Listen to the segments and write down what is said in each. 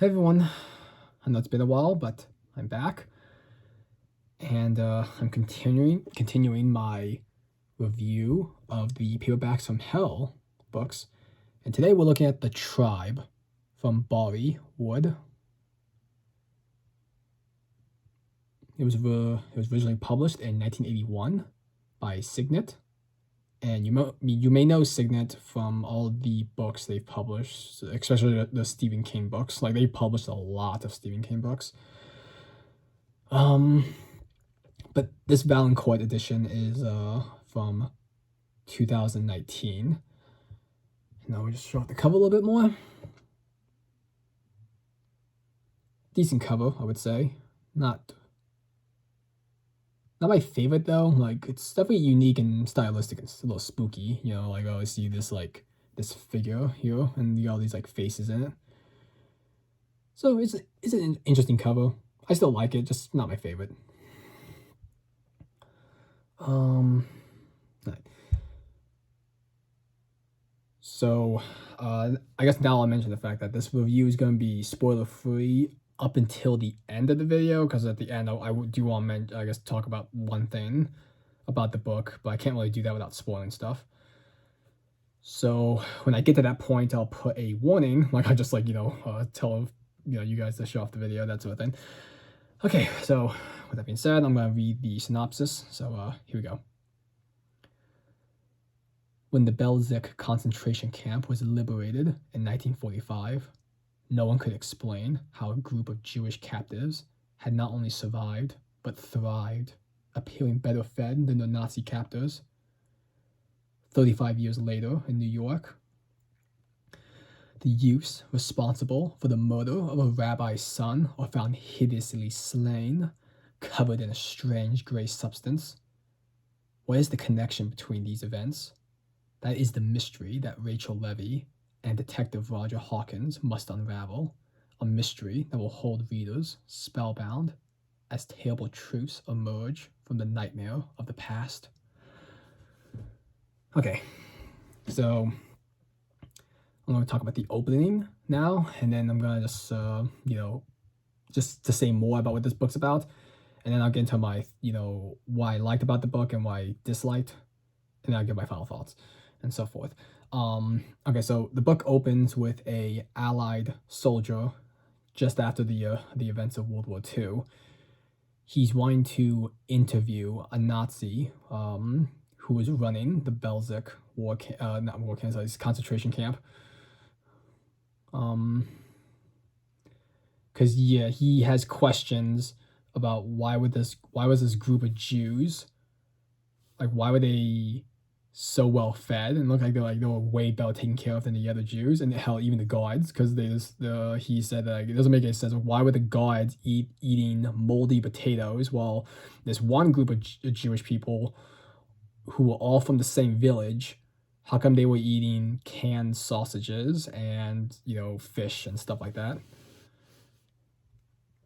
Hey everyone, I know it's been a while, but I'm back, and I'm continuing my review of the Paperbacks from Hell books, and today we're looking at The Tribe from Bari Wood. It was originally published in 1981 by Signet, and you may know Signet from all the books they've published, especially the Stephen King books. Like, they published a lot of Stephen King books. But this Valancourt edition is from 2019. Now we just show off the cover a little bit more. Decent cover, I would say. Not my favorite though. Like, it's definitely unique and stylistic. It's a little spooky, you know. Like, I see this figure here, and you got all these like faces in it. So it's an interesting cover. I still like it, just not my favorite. So, I guess now I'll mention the fact that this review is going to be spoiler-free up until the end of the video, because at the end I do want to, I guess, talk about one thing about the book, but I can't really do that without spoiling stuff. So when I get to that point, I'll put a warning, like I just tell you guys to shut off the video, that sort of thing. Okay, so with that being said, I'm going to read the synopsis. So here we go. When the Belzec concentration camp was liberated in 1945, no one could explain how a group of Jewish captives had not only survived, but thrived, appearing better fed than their Nazi captors. 35 years later in New York, the youths responsible for the murder of a rabbi's son are found hideously slain, covered in a strange gray substance. What is the connection between these events? That is the mystery that Rachel Levy and Detective Roger Hawkins must unravel, a mystery that will hold readers spellbound as terrible truths emerge from the nightmare of the past. Okay, so I'm going to talk about the opening now, and then I'm going to just, just to say more about what this book's about, and then I'll get into my, why I liked about the book and why I disliked, and then I'll give my final thoughts and so forth. Okay, so the book opens with a Allied soldier just after the events of World War II. He's wanting to interview a Nazi who was running the Belzec concentration camp. Because he has questions about why was this group of Jews, like, why were they so well fed and look like they were way better taken care of than the other Jews, and hell, even the guards, because he said that it doesn't make any sense. Why would the guards eating moldy potatoes while this one group of Jewish people who were all from the same village, how come they were eating canned sausages and fish and stuff like that?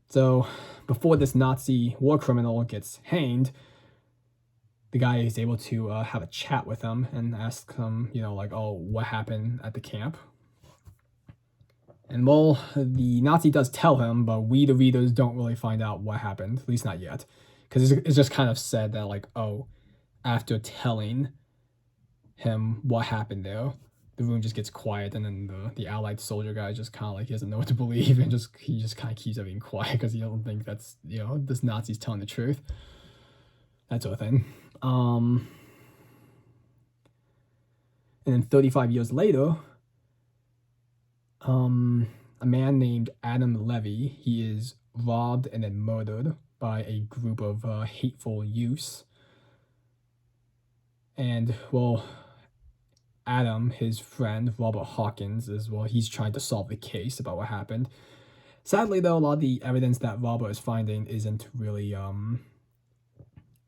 So before this Nazi war criminal gets hanged, the guy is able to have a chat with him and ask him, oh, what happened at the camp? And well, the Nazi does tell him, but we, the readers, don't really find out what happened, at least not yet. Because it's just kind of said that, like, oh, after telling him what happened there, the room just gets quiet, and then the Allied soldier guy just kind of like, he doesn't know what to believe, and he just kind of keeps everything quiet because he doesn't think that's, this Nazi's telling the truth. That sort of thing. And then 35 years later, a man named Adam Levy, he is robbed and then murdered by a group of hateful youths. And, well, Adam, his friend, Robert Hawkins, he's trying to solve the case about what happened. Sadly, though, a lot of the evidence that Robert is finding isn't really,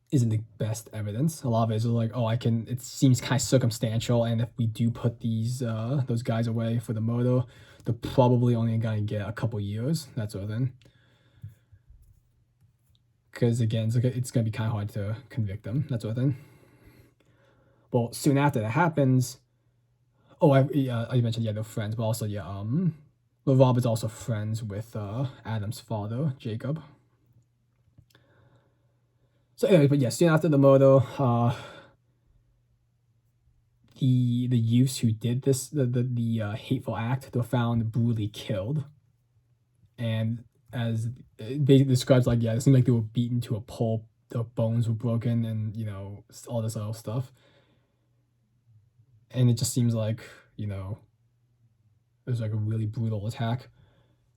isn't the best evidence. A lot of it is like, oh, it seems kind of circumstantial, and if we do put those guys away for the murder, they're probably only going to get a couple years, that sort of thing. Because again, it's going to be kind of hard to convict them, that sort of thing. Well, soon after that happens, I mentioned, they're friends, but also, But Rob is also friends with Adam's father, Jacob. So anyway, but yeah, soon after the murder, the youths who did this, the hateful act, they were found brutally killed. And as it basically describes, like, yeah, it seemed like they were beaten to a pulp, their bones were broken, and, you know, all this other stuff. And it just seems like, you know, it was like a really brutal attack.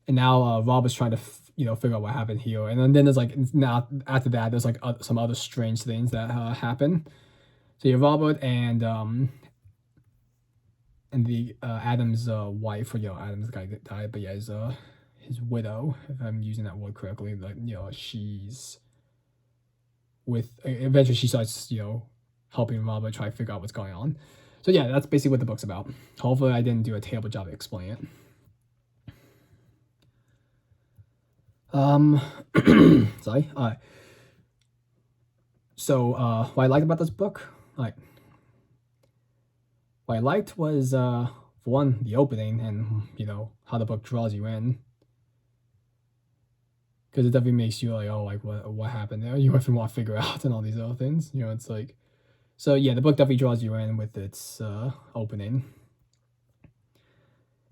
And now Rob is trying to, figure out what happened here. And then there's like, now after that, there's like some other strange things that happen. So you have Robert and the Adam's wife, or Adam's guy that died, but yeah, his widow, if I'm using that word correctly. Like, she's with, eventually she starts helping Robert try to figure out what's going on. So yeah, that's basically what the book's about. Hopefully I didn't do a terrible job of explaining it. Sorry. So what I liked about this book, like, what I liked was for one, the opening, and how the book draws you in, because it definitely makes you like, oh, like what happened there. You often want to figure out, and all these other things. It's like, so yeah, the book definitely draws you in with its opening.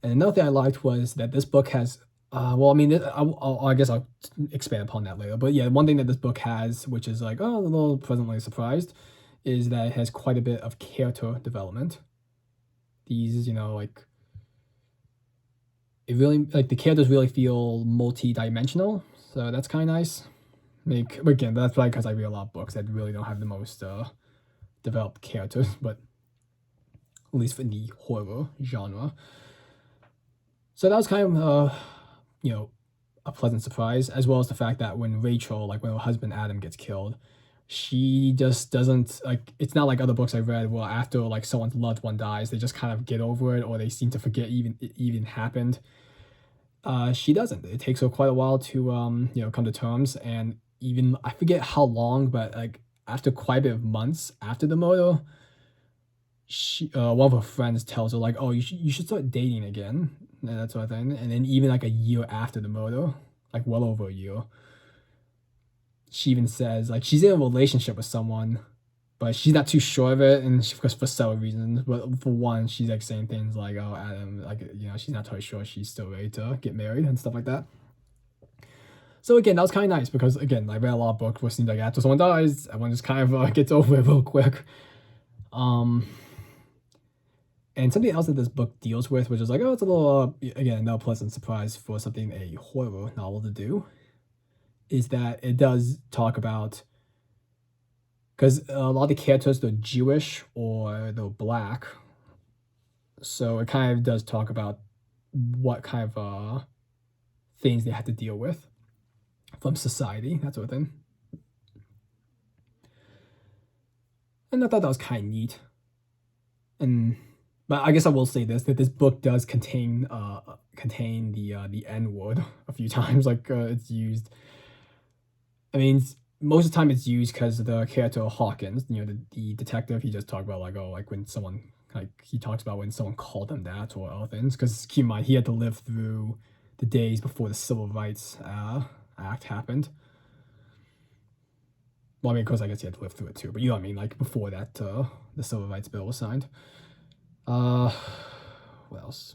And another thing I liked was that this book has, well, I mean, I guess I'll expand upon that later. But yeah, one thing that this book has, which is like, oh, a little pleasantly surprised, is that it has quite a bit of character development. These, like, it really, like, the characters really feel multi-dimensional, so that's kind of nice. Like, again, that's probably because I read a lot of books that really don't have the most developed characters, but at least in the horror genre. So that was kind of, a pleasant surprise, as well as the fact that when Rachel, like when her husband Adam gets killed, she just doesn't, like, it's not like other books I've read where after like someone's loved one dies, they just kind of get over it, or they seem to forget it even happened. She doesn't. It takes her quite a while to come to terms, and even I forget how long, but like after quite a bit of months after the murder, she one of her friends tells her like, oh, you should start dating again, and that sort of thing. And then even like a year after the murder, like well over a year, she even says like she's in a relationship with someone, but she's not too sure of it, and of course for several reasons. But for one, she's like saying things like, oh, Adam, like, she's not totally sure she's still ready to get married and stuff like that. So again, that was kind of nice, because again, I read a lot of books where it seems like after someone dies, everyone just kind of gets over it real quick. And something else that this book deals with, which is like, oh, it's a little, again, another pleasant surprise for something a horror novel to do, is that it does talk about, because a lot of the characters, they're Jewish or they're black, so it kind of does talk about what kind of things they have to deal with from society, that sort of thing. And I thought that was kind of neat. But I guess I will say this, that this book does contain the N word a few times. Like, it's used. I mean, most of the time it's used because the character Hawkins, the detective, he just talked about like, oh, like when someone, like, he talks about when someone called him that or other things. Because keep in mind, he had to live through the days before the Civil Rights Act happened. Well, I mean, of course, I guess he had to live through it too, but you know what I mean, like before that, the Civil Rights Bill was signed. What else?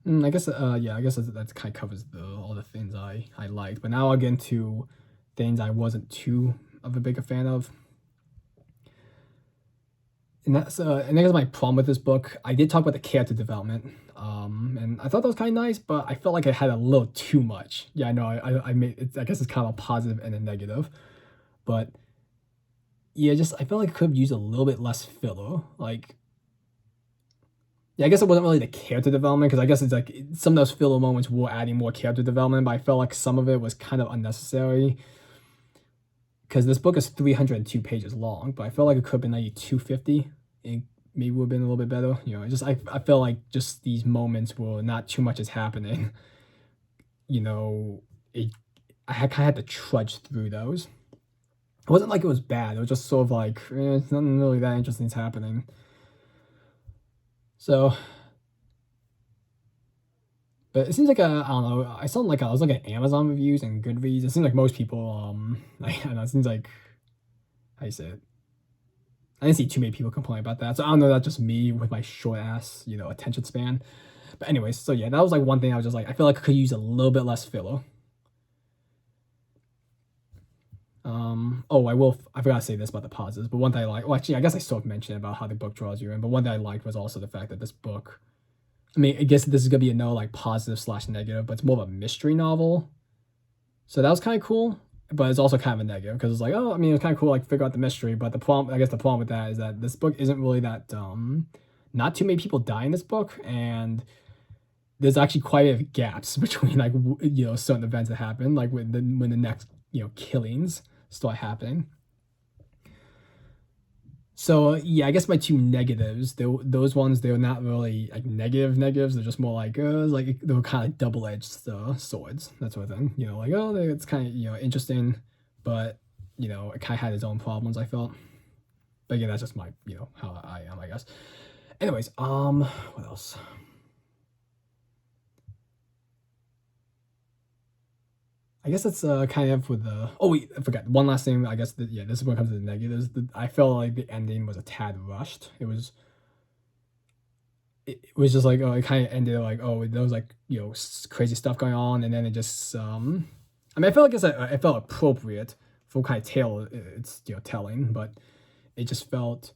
I guess, yeah, I guess that kind of covers all the things I liked. But now I'll get into things I wasn't too of a big a fan of. And that's my problem with this book. I did talk about the character development, and I thought that was kind of nice, but I felt like I had a little too much. Yeah, I know, I made it. I guess it's kind of a positive and a negative, but yeah, just I felt like I could have used a little bit less filler. Like, yeah, I guess it wasn't really the character development, because I guess it's like some of those filler moments were adding more character development, but I felt like some of it was kind of unnecessary. Because this book is 302 pages long, but I felt like it could have been like 250. It maybe would have been a little bit better. I felt like just these moments where not too much is happening. I kind of had to trudge through those. It wasn't like it was bad. It was just sort of like, it's nothing really that interesting is happening. So, but it seems like I don't know. I saw like I was looking at Amazon reviews and Goodreads. It seems like most people like I don't know. It seems like how you say it. I didn't see too many people complain about that. So I don't know. That's just me with my short ass attention span. But anyways, so yeah, that was like one thing I was just like I feel like I could use a little bit less filler. Oh, I forgot to say this about the positives, but one thing I like, well, actually, I guess I sort of mentioned about how the book draws you in, but one thing I liked was also the fact that this book, I mean, I guess this is gonna be a no like positive slash negative, but it's more of a mystery novel. So that was kind of cool, but it's also kind of a negative because it's like, oh, I mean, it's kind of cool like figure out the mystery, but the problem, I guess, the problem with that is that this book isn't really that not too many people die in this book, and there's actually quite a bit of gaps between like certain events that happen, like when the next killings start happening. So yeah, I guess my two negatives, those ones, they were not really like negatives. They're just more like they were kind of like double-edged swords, that sort of thing. Like it's kind of interesting, but it kind of had its own problems. I felt, but again, that's just my how I am, I guess. Anyways, what else? I guess that's kind of with the. Oh wait, I forgot one last thing. I guess yeah, this is when it comes to the negatives. I felt like the ending was a tad rushed. It was just like, oh, it kind of ended like, oh, there was like crazy stuff going on, and then it just I mean, I felt like it felt appropriate for kind of tale it's telling, but it just felt,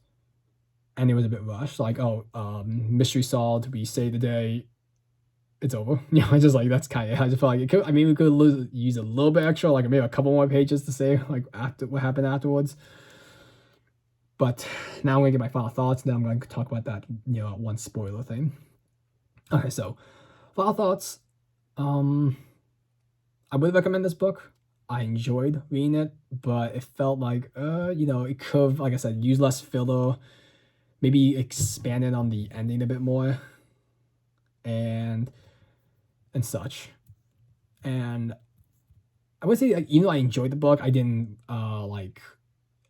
and it was a bit rushed. Like, oh, mystery solved, we save the day, it's over. I just like that's kind of. I just felt like it could. I mean, we could use a little bit extra, like maybe a couple more pages to say like after what happened afterwards. But now I'm gonna get my final thoughts. Then I'm going to talk about that one spoiler thing. Okay, so final thoughts. I would recommend this book. I enjoyed reading it, but it felt like it could have, like I said, use less filler, maybe expanded on the ending a bit more, and such. And I would say like, even though I enjoyed the book, I didn't like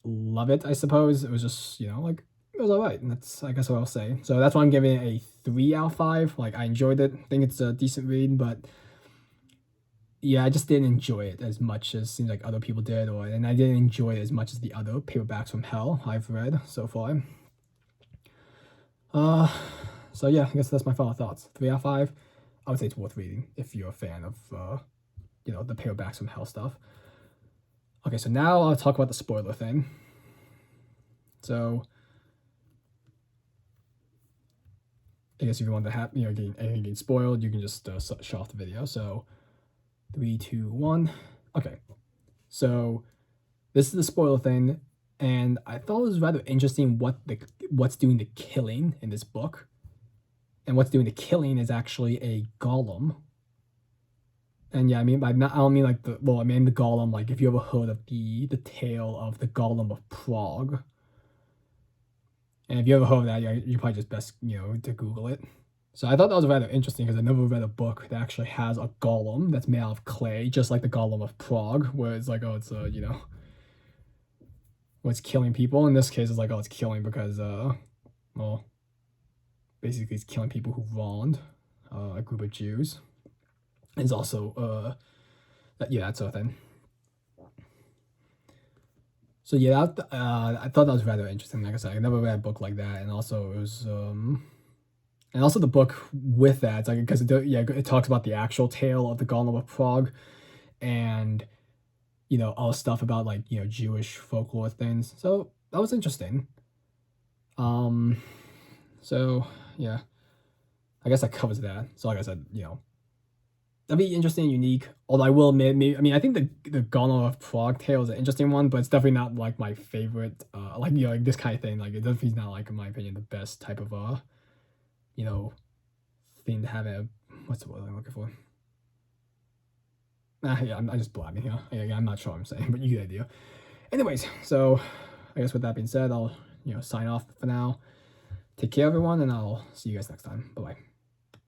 love it. I suppose it was just like it was alright, and that's I guess what I'll say. So that's why I'm giving it a 3 out of 5. Like I enjoyed it. I think it's a decent read, but yeah, I just didn't enjoy it as much as seems like other people did, and I didn't enjoy it as much as the other paperbacks from hell I've read so far. Uh, so yeah, I guess that's my final thoughts. 3 out of 5. I would say it's worth reading if you're a fan of the paperbacks from hell stuff. Okay, so now I'll talk about the spoiler thing. So I guess if you want to have getting spoiled, you can just shut off the video. So 3, 2, 1. Okay, so this is the spoiler thing, and I thought it was rather interesting what's doing the killing in this book, and what's doing the killing is actually a golem. And yeah, I mean, I don't mean like I mean the golem. Like if you ever heard of the tale of the Golem of Prague, and if you ever heard of that, you probably just best to Google it. So I thought that was rather interesting because I never read a book that actually has a golem that's made out of clay, just like the Golem of Prague, where it's like, oh, it's what's killing people. In this case, it's like, oh, it's killing because well, basically it's killing people who wronged a group of Jews. It's also that sort of thing. So yeah, I thought that was rather interesting. Like I said, I never read a book like that, and also it was and also the book with that, it's like because it talks about the actual tale of the Golem of Prague, and all the stuff about like Jewish folklore things. So that was interesting. So yeah, I guess that covers that. So like I said, that'd be interesting and unique. Although I will admit, maybe, I mean, I think the Golem of Prague tale is an interesting one, but it's definitely not like my favorite. Like like this kind of thing. Like it definitely is not like, in my opinion, the best type of thing to have a what's the word I'm looking for. Yeah, I'm just blabbing here. Yeah, I'm not sure what I'm saying, but you get the idea. Anyways, so I guess with that being said, I'll sign off for now. Take care, everyone, and I'll see you guys next time. Bye bye.